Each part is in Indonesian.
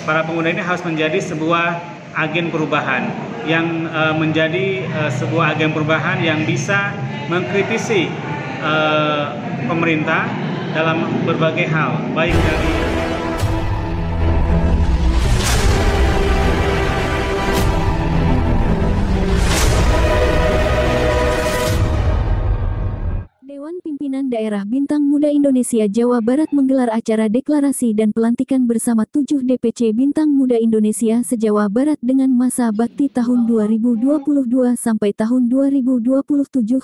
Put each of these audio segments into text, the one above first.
para pengguna ini harus menjadi sebuah agen perubahan yang menjadi sebuah agen perubahan yang bisa mengkritisi pemerintah dalam berbagai hal, baik dari Dewan Pimpinan Daerah Bintang Muda Indonesia Jawa Barat menggelar acara deklarasi dan pelantikan bersama 7 DPC Bintang Muda Indonesia se-Jawa Barat dengan masa bakti tahun 2022 sampai tahun 2027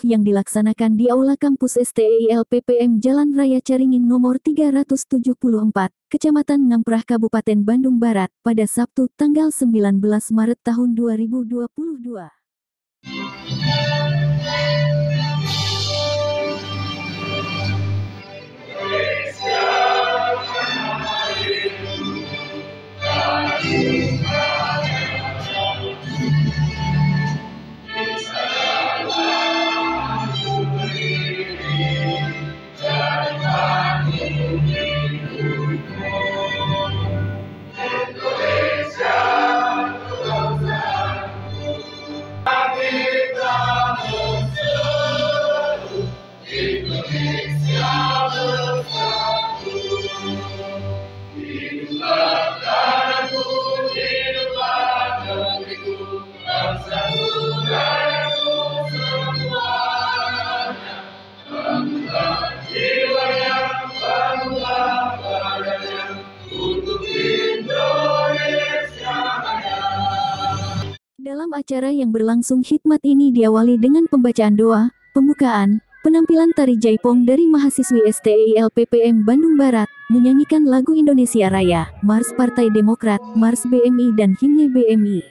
yang dilaksanakan di Aula Kampus STIL PPM Jalan Raya Caringin nomor 374, Kecamatan Ngamprah, Kabupaten Bandung Barat, pada Sabtu tanggal 19 Maret tahun 2022. Dalam acara yang berlangsung hikmat ini diawali dengan pembacaan doa, pembukaan, penampilan tari jaipong dari mahasiswi STIL PPM Bandung Barat, menyanyikan lagu Indonesia Raya, Mars Partai Demokrat, Mars BMI dan Himne BMI.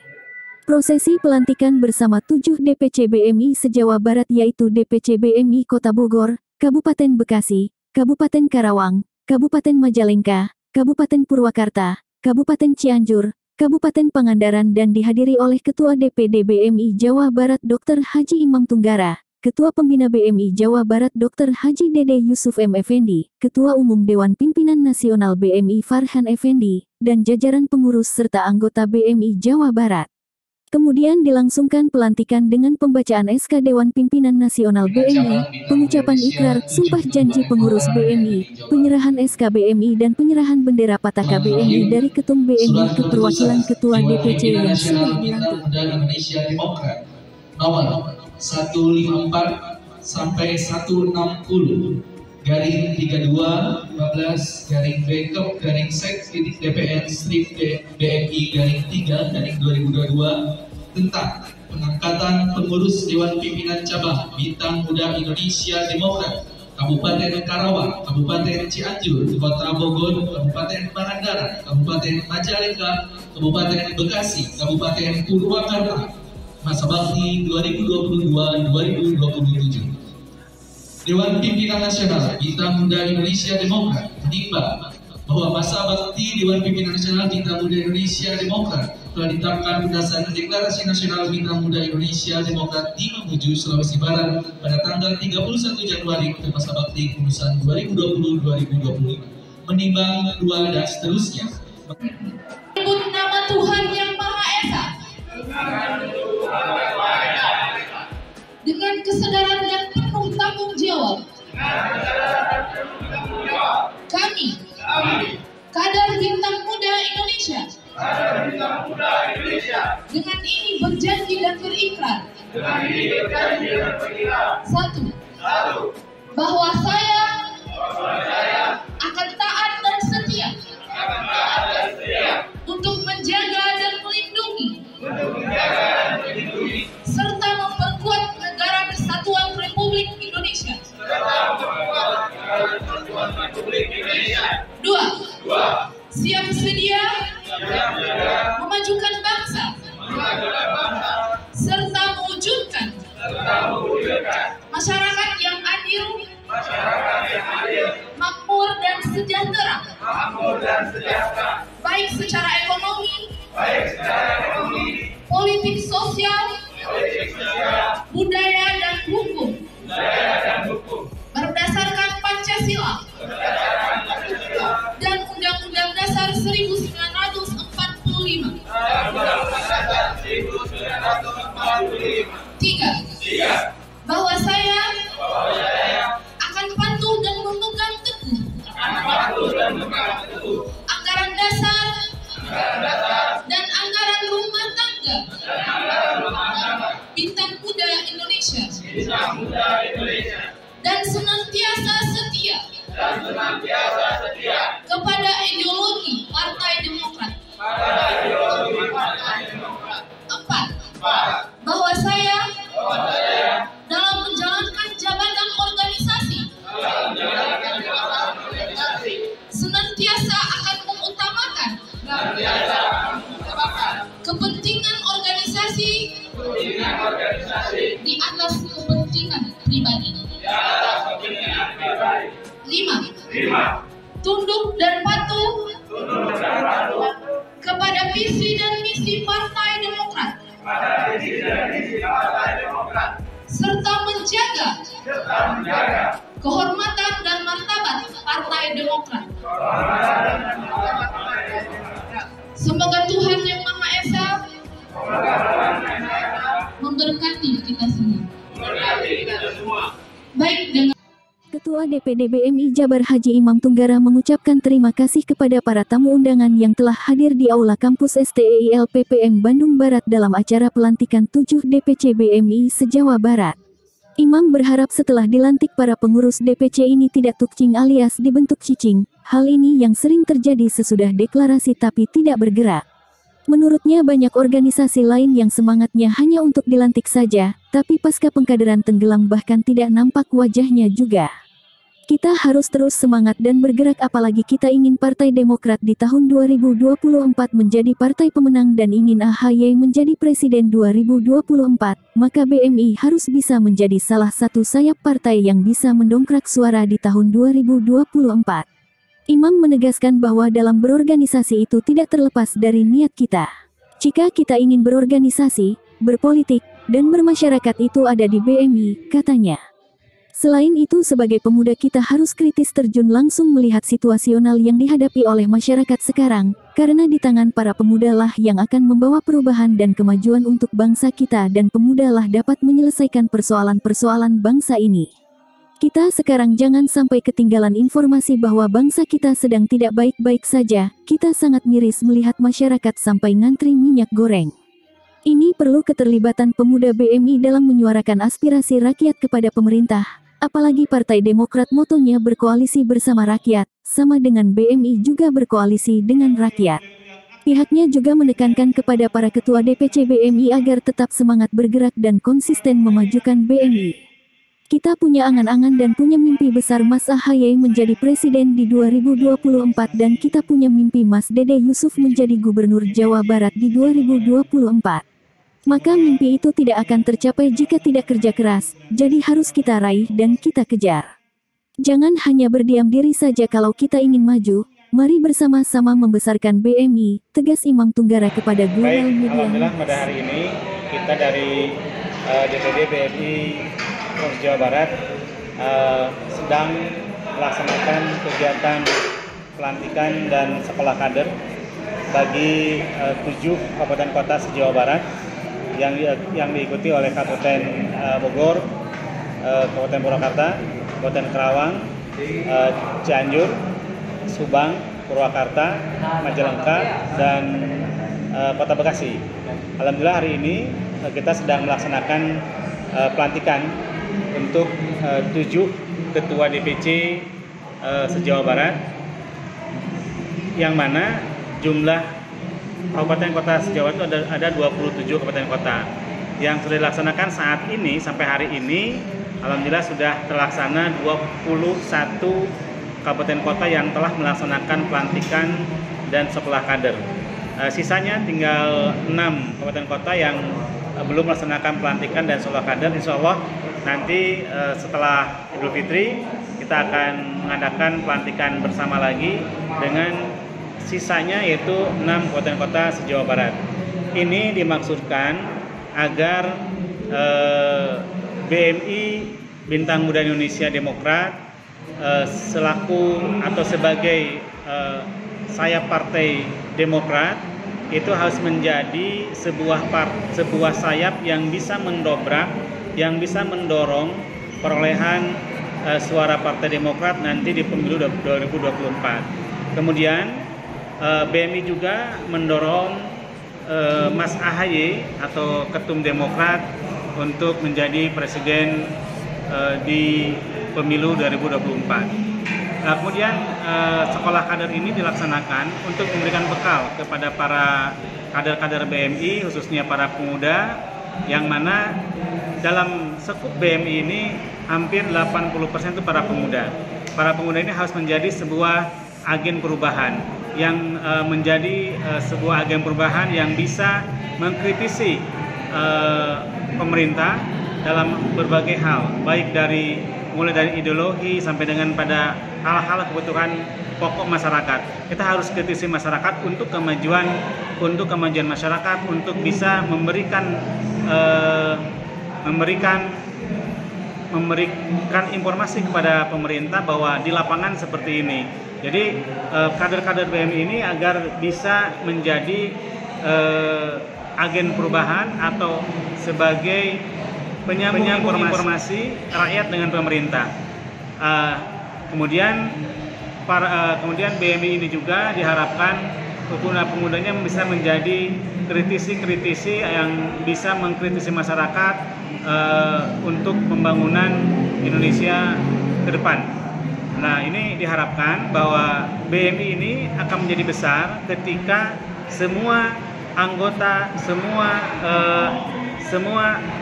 Prosesi pelantikan bersama 7 DPC BMI se-Jawa Barat yaitu DPC BMI Kota Bogor, Kabupaten Bekasi, Kabupaten Karawang, Kabupaten Majalengka, Kabupaten Purwakarta, Kabupaten Cianjur, Kabupaten Pangandaran dan dihadiri oleh Ketua DPD BMI Jawa Barat Dr. Haji Imam Tunggara, Ketua Pembina BMI Jawa Barat Dr. Haji Dede Yusuf M. Effendi, Ketua Umum Dewan Pimpinan Nasional BMI Farhan Effendi, dan jajaran pengurus serta anggota BMI Jawa Barat. Kemudian dilangsungkan pelantikan dengan pembacaan SK Dewan Pimpinan Nasional BMI, pengucapan ikrar, sumpah janji pengurus BMI, penyerahan SK BMI dan penyerahan bendera Pataka BMI dari Ketum BMI ke perwakilan Ketua DPC yang sudah dilantik. Indonesia Demokrat nomor 154 sampai 160 garing 32 15 garing Bkep garing Sek titik DPR strip BMI garing 3 garing 2022 tentang pengangkatan pengurus Dewan Pimpinan Cabang Bintang Muda Indonesia Demokrat Kabupaten Karawang, Kabupaten Cianjur, Kota Bogor, Kabupaten Pangandaran, Kabupaten Majalengka, Kabupaten Bekasi, Kabupaten Purwakarta, masa bakti 2022-2027. Dewan Pimpinan Nasional Bintang Muda Indonesia Demokrat menimbang bahwa masa bakti Dewan Pimpinan Nasional Bintang Muda Indonesia Demokrat telah ditetapkan berdasarkan Deklarasi Nasional Bintang Muda Indonesia Demokrat di Mamuju, Sulawesi Barat pada tanggal 31 Januari untuk masa bakti pengurusan 2020-2025. Menimbang dua dan seterusnya. Menyebut nama Tuhan Yang Maha Esa dengan kesadaran dan penuh tanggung jawab. Kami, kader Bintang Muda Indonesia, dengan ini berjanji dan berikrar. Satu, bahwa saya akan taat dan setia untuk menjaga dan melindungi serta memperkuat negara Kesatuan Republik Indonesia. Dua, siap sedia memajukan bangsa serta mewujudkan masyarakat yang adil, makmur dan sejahtera, baik secara ekonomi, politik sosial, budaya dan hukum, berdasarkan Pancasila dan Undang-Undang Dasar 1945 tunduk dan patuh kepada visi dan misi Partai Demokrat, serta menjaga kehormatan dan martabat Partai Demokrat. Semoga Tuhan Yang Maha Esa memberkati kita semua. Baik, dengan Ketua DPD BMI Jabar Haji Imam Tunggara mengucapkan terima kasih kepada para tamu undangan yang telah hadir di Aula Kampus STEIL PPM Bandung Barat dalam acara pelantikan 7 DPC BMI se-Jawa Barat. Imam berharap setelah dilantik para pengurus DPC ini tidak tukcing alias dibentuk cicing, hal ini yang sering terjadi sesudah deklarasi tapi tidak bergerak. Menurutnya banyak organisasi lain yang semangatnya hanya untuk dilantik saja, tapi pasca pengkaderan tenggelam bahkan tidak nampak wajahnya juga. Kita harus terus semangat dan bergerak apalagi kita ingin Partai Demokrat di tahun 2024 menjadi partai pemenang dan ingin AHY menjadi presiden 2024, maka BMI harus bisa menjadi salah satu sayap partai yang bisa mendongkrak suara di tahun 2024. Imam menegaskan bahwa dalam berorganisasi itu tidak terlepas dari niat kita. Jika kita ingin berorganisasi, berpolitik, dan bermasyarakat itu ada di BMI, katanya. Selain itu sebagai pemuda kita harus kritis terjun langsung melihat situasional yang dihadapi oleh masyarakat sekarang, karena di tangan para pemuda lah yang akan membawa perubahan dan kemajuan untuk bangsa kita dan pemuda lah dapat menyelesaikan persoalan-persoalan bangsa ini. Kita sekarang jangan sampai ketinggalan informasi bahwa bangsa kita sedang tidak baik-baik saja, kita sangat miris melihat masyarakat sampai ngantri minyak goreng. Ini perlu keterlibatan pemuda BMI dalam menyuarakan aspirasi rakyat kepada pemerintah. Apalagi Partai Demokrat motonya berkoalisi bersama rakyat, sama dengan BMI juga berkoalisi dengan rakyat. Pihaknya juga menekankan kepada para ketua DPC BMI agar tetap semangat bergerak dan konsisten memajukan BMI. Kita punya angan-angan dan punya mimpi besar Mas AHY menjadi presiden di 2024 dan kita punya mimpi Mas Dede Yusuf menjadi gubernur Jawa Barat di 2024. Maka mimpi itu tidak akan tercapai jika tidak kerja keras, jadi harus kita raih dan kita kejar. Jangan hanya berdiam diri saja kalau kita ingin maju, mari bersama-sama membesarkan BMI, tegas Imam Tunggara kepada Global Media. Alhamdulillah pada hari ini kita dari DPD BMI Provinsi Jawa Barat sedang melaksanakan kegiatan pelantikan dan sekolah kader bagi 7 kabupaten kota se-Jawa Barat yang diikuti oleh Kabupaten Bogor, Kabupaten Purwakarta, Kabupaten Karawang, Cianjur, Subang, Purwakarta, Majalengka, dan Kota Bekasi. Alhamdulillah hari ini kita sedang melaksanakan pelantikan untuk 7 ketua DPC se-Jawa Barat, yang mana jumlah kabupaten kota se-Jawa itu ada 27 kabupaten kota yang sudah dilaksanakan saat ini sampai hari ini. Alhamdulillah sudah terlaksana 21 kabupaten kota yang telah melaksanakan pelantikan dan sekolah kader. Sisanya tinggal 6 kabupaten kota yang belum melaksanakan pelantikan dan sekolah kader. Insya Allah nanti setelah Idul Fitri kita akan mengadakan pelantikan bersama lagi dengan sisanya yaitu 6 kabupaten kota se-Jawa Barat. Ini dimaksudkan agar BMI Bintang Muda Indonesia Demokrat selaku atau sebagai sayap Partai Demokrat itu harus menjadi sebuah sayap yang bisa mendobrak, yang bisa mendorong perolehan suara Partai Demokrat nanti di pemilu 2024. Kemudian BMI juga mendorong Mas AHY atau Ketum Demokrat untuk menjadi presiden di pemilu 2024. Kemudian sekolah kader ini dilaksanakan untuk memberikan bekal kepada para kader-kader BMI, khususnya para pemuda, yang mana dalam sekup BMI ini hampir 80% itu para pemuda. Para pemuda ini harus menjadi sebuah agen perubahan, yang menjadi sebuah agen perubahan yang bisa mengkritisi pemerintah dalam berbagai hal, baik mulai dari ideologi sampai dengan pada hal-hal kebutuhan pokok masyarakat. Kita harus kritisi masyarakat untuk kemajuan masyarakat, untuk bisa memberikan informasi kepada pemerintah bahwa di lapangan seperti ini. Jadi kader-kader BMI ini agar bisa menjadi agen perubahan atau sebagai penyambung informasi rakyat dengan pemerintah. Kemudian BMI ini juga diharapkan pemuda-pemudanya bisa menjadi kritisi-kritisi yang bisa mengkritisi masyarakat untuk pembangunan Indonesia ke depan. Nah, ini diharapkan bahwa BMI ini akan menjadi besar ketika semua anggota, semua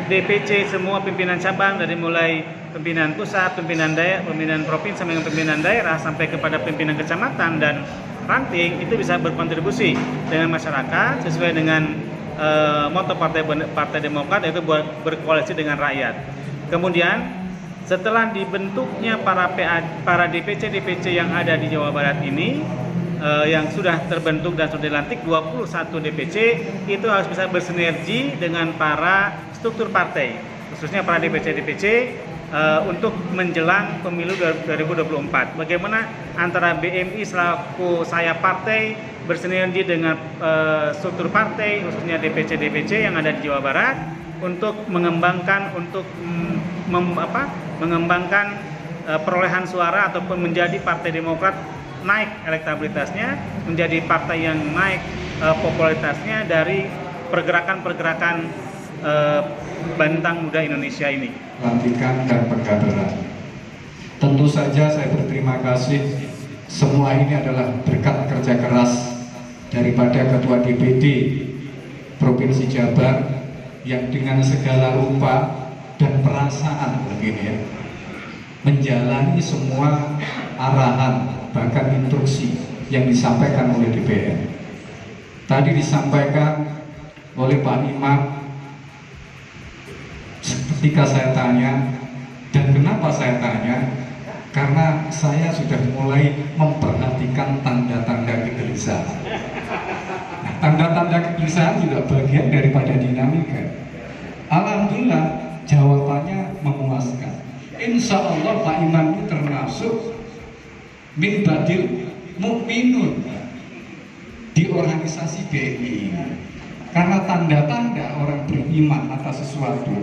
DPC, semua pimpinan cabang dari mulai pimpinan pusat, pimpinan daerah, pimpinan provinsi sampai pimpinan daerah sampai kepada pimpinan kecamatan dan ranting itu bisa berkontribusi dengan masyarakat sesuai dengan moto Partai Demokrat, yaitu berkoalisi dengan rakyat. Kemudian setelah dibentuknya para DPC yang ada di Jawa Barat ini, yang sudah terbentuk dan sudah dilantik 21 DPC, itu harus bisa bersinergi dengan para struktur partai, khususnya para DPC untuk menjelang pemilu 2024. Bagaimana antara BMI selaku sayap partai bersinergi dengan struktur partai, khususnya DPC yang ada di Jawa Barat, untuk mengembangkan perolehan suara ataupun menjadi Partai Demokrat naik elektabilitasnya, menjadi partai yang naik popularitasnya dari pergerakan Bantang Muda Indonesia ini. Pelantikan dan pengkaderan. Tentu saja saya berterima kasih. Semua ini adalah berkat kerja keras daripada Ketua DPD Provinsi Jabar yang dengan segala rupa dan perasaan begini ya, menjalani semua arahan bahkan instruksi yang disampaikan oleh DPR. Tadi disampaikan oleh Pak Imam ketika saya tanya, dan kenapa saya tanya? Karena saya sudah mulai memperhatikan tanda-tanda kegelisahan. Nah, tanda-tanda kegelisahan juga bagian daripada dinamika. Alhamdulillah jawabannya memuaskan. Insya Allah Pak Imam itu termasuk min badil mukminun di organisasi BMI, karena tanda-tanda orang beriman atas sesuatu,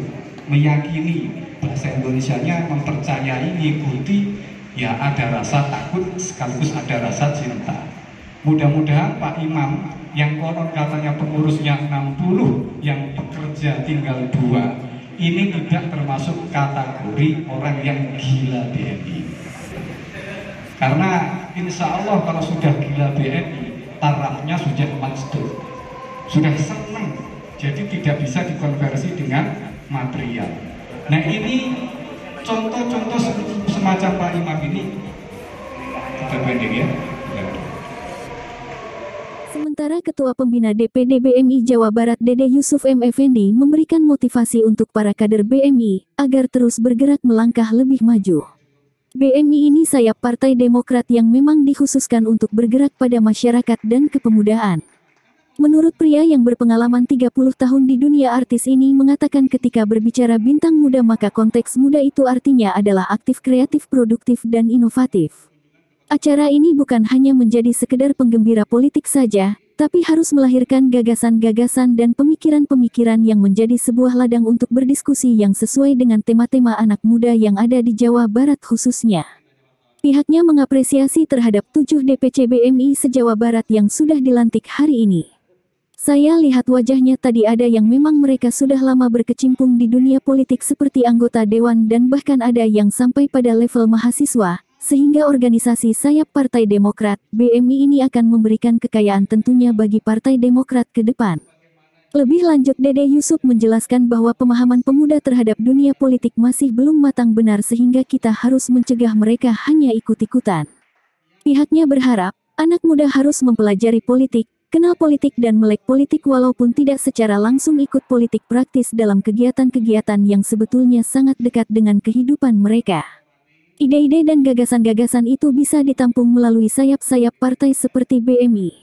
meyakini, bahasa Indonesianya mempercayai, mengikuti, ya ada rasa takut sekaligus ada rasa cinta. Mudah-mudahan Pak Imam yang konon katanya pengurusnya 60 yang bekerja tinggal 2 ini tidak termasuk kategori orang yang gila BMI. Karena insya Allah kalau sudah gila BMI, tarafnya sudah majdur, sudah senang, jadi tidak bisa dikonversi dengan material. Nah, ini contoh-contoh semacam Pak Imam ini kita banding ya. Sementara Ketua Pembina DPD BMI Jawa Barat Dede Yusuf M. Effendi memberikan motivasi untuk para kader BMI agar terus bergerak melangkah lebih maju. BMI ini sayap Partai Demokrat yang memang dikhususkan untuk bergerak pada masyarakat dan kepemudaan. Menurut pria yang berpengalaman 30 tahun di dunia artis ini mengatakan ketika berbicara bintang muda maka konteks muda itu artinya adalah aktif, kreatif, produktif, dan inovatif. Acara ini bukan hanya menjadi sekedar penggembira politik saja, tapi harus melahirkan gagasan-gagasan dan pemikiran-pemikiran yang menjadi sebuah ladang untuk berdiskusi yang sesuai dengan tema-tema anak muda yang ada di Jawa Barat khususnya. Pihaknya mengapresiasi terhadap 7 DPC BMI se-Jawa Barat yang sudah dilantik hari ini. Saya lihat wajahnya tadi ada yang memang mereka sudah lama berkecimpung di dunia politik seperti anggota dewan dan bahkan ada yang sampai pada level mahasiswa. Sehingga organisasi sayap Partai Demokrat, BMI ini akan memberikan kekayaan tentunya bagi Partai Demokrat ke depan. Lebih lanjut Dede Yusuf menjelaskan bahwa pemahaman pemuda terhadap dunia politik masih belum matang benar sehingga kita harus mencegah mereka hanya ikut-ikutan. Pihaknya berharap, anak muda harus mempelajari politik, kenal politik dan melek politik walaupun tidak secara langsung ikut politik praktis dalam kegiatan-kegiatan yang sebetulnya sangat dekat dengan kehidupan mereka. Ide-ide dan gagasan-gagasan itu bisa ditampung melalui sayap-sayap partai seperti BMI.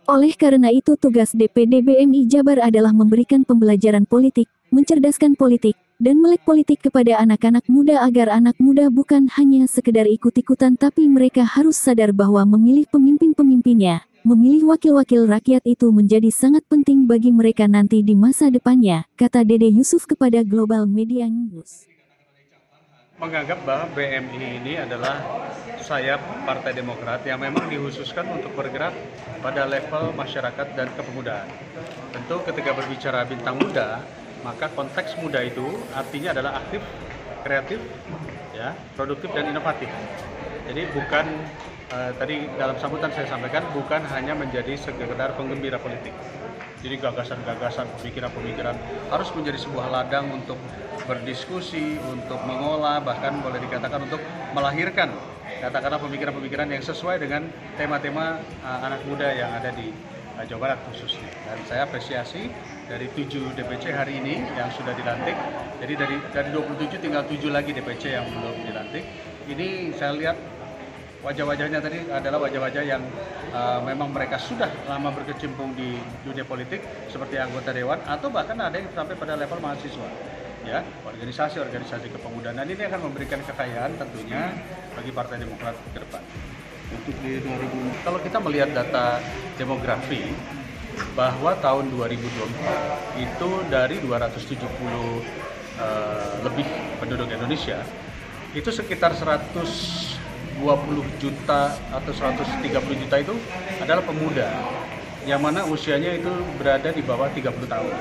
Oleh karena itu tugas DPD BMI Jabar adalah memberikan pembelajaran politik, mencerdaskan politik, dan melek politik kepada anak-anak muda agar anak muda bukan hanya sekedar ikut-ikutan tapi mereka harus sadar bahwa memilih pemimpin-pemimpinnya, memilih wakil-wakil rakyat itu menjadi sangat penting bagi mereka nanti di masa depannya, kata Dede Yusuf kepada Global Media News. Menganggap bahwa BMI ini adalah sayap Partai Demokrat yang memang dikhususkan untuk bergerak pada level masyarakat dan kepemudaan. Tentu ketika berbicara bintang muda, maka konteks muda itu artinya adalah aktif, kreatif, ya, produktif dan inovatif. Jadi bukan tadi dalam sambutan saya sampaikan bukan hanya menjadi sekedar penggembira politik. Jadi gagasan-gagasan, pemikiran-pemikiran harus menjadi sebuah ladang untuk berdiskusi, untuk mengolah, bahkan boleh dikatakan untuk melahirkan katakanlah pemikiran-pemikiran yang sesuai dengan tema-tema anak muda yang ada di Jawa Barat khususnya. Dan saya apresiasi dari 7 DPC hari ini yang sudah dilantik. Jadi dari 27 tinggal 7 lagi DPC yang belum dilantik. Ini saya lihat wajah-wajahnya tadi adalah wajah-wajah yang memang mereka sudah lama berkecimpung di dunia politik seperti anggota dewan atau bahkan ada yang sampai pada level mahasiswa, ya, organisasi kepemudaan. Dan ini akan memberikan kekayaan tentunya bagi Partai Demokrat ke depan. Untuk di 2000, kalau kita melihat data demografi bahwa tahun 2024 itu dari 270 lebih penduduk Indonesia itu sekitar 120 juta atau 130 juta itu adalah pemuda yang mana usianya itu berada di bawah 30 tahun.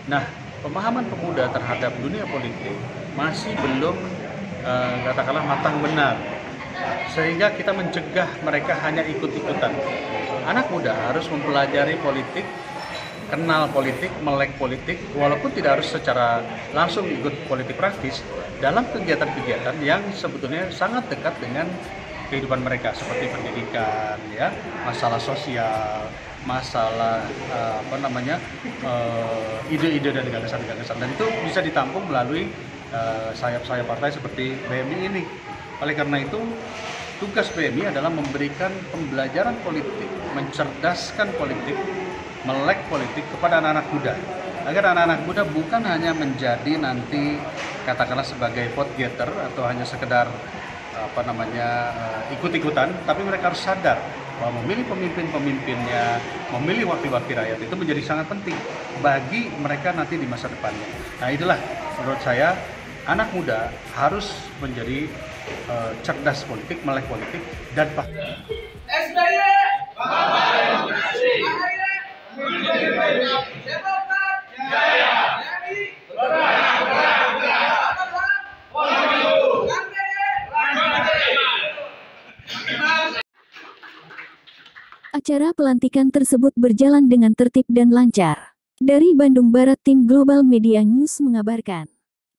Nah, pemahaman pemuda terhadap dunia politik masih belum katakanlah matang benar, sehingga kita mencegah mereka hanya ikut-ikutan. Anak muda harus mempelajari politik, kenal politik, melek politik, walaupun tidak harus secara langsung ikut politik praktis dalam kegiatan-kegiatan yang sebetulnya sangat dekat dengan kehidupan mereka seperti pendidikan, ya, masalah sosial, masalah ide-ide dan gagasan-gagasan, dan itu bisa ditampung melalui sayap-sayap partai seperti BMI ini. Oleh karena itu tugas BMI adalah memberikan pembelajaran politik, mencerdaskan politik, melek politik kepada anak-anak muda, agar anak-anak muda bukan hanya menjadi nanti katakanlah sebagai vote getter atau hanya sekedar ikut-ikutan, tapi mereka harus sadar bahwa memilih pemimpin-pemimpinnya, memilih wakil-wakil rakyat itu menjadi sangat penting bagi mereka nanti di masa depannya. Nah, itulah menurut saya anak muda harus menjadi cerdas politik, melek politik, dan SBY, Acara pelantikan tersebut berjalan dengan tertib dan lancar. Dari Bandung Barat, tim Global Media News mengabarkan.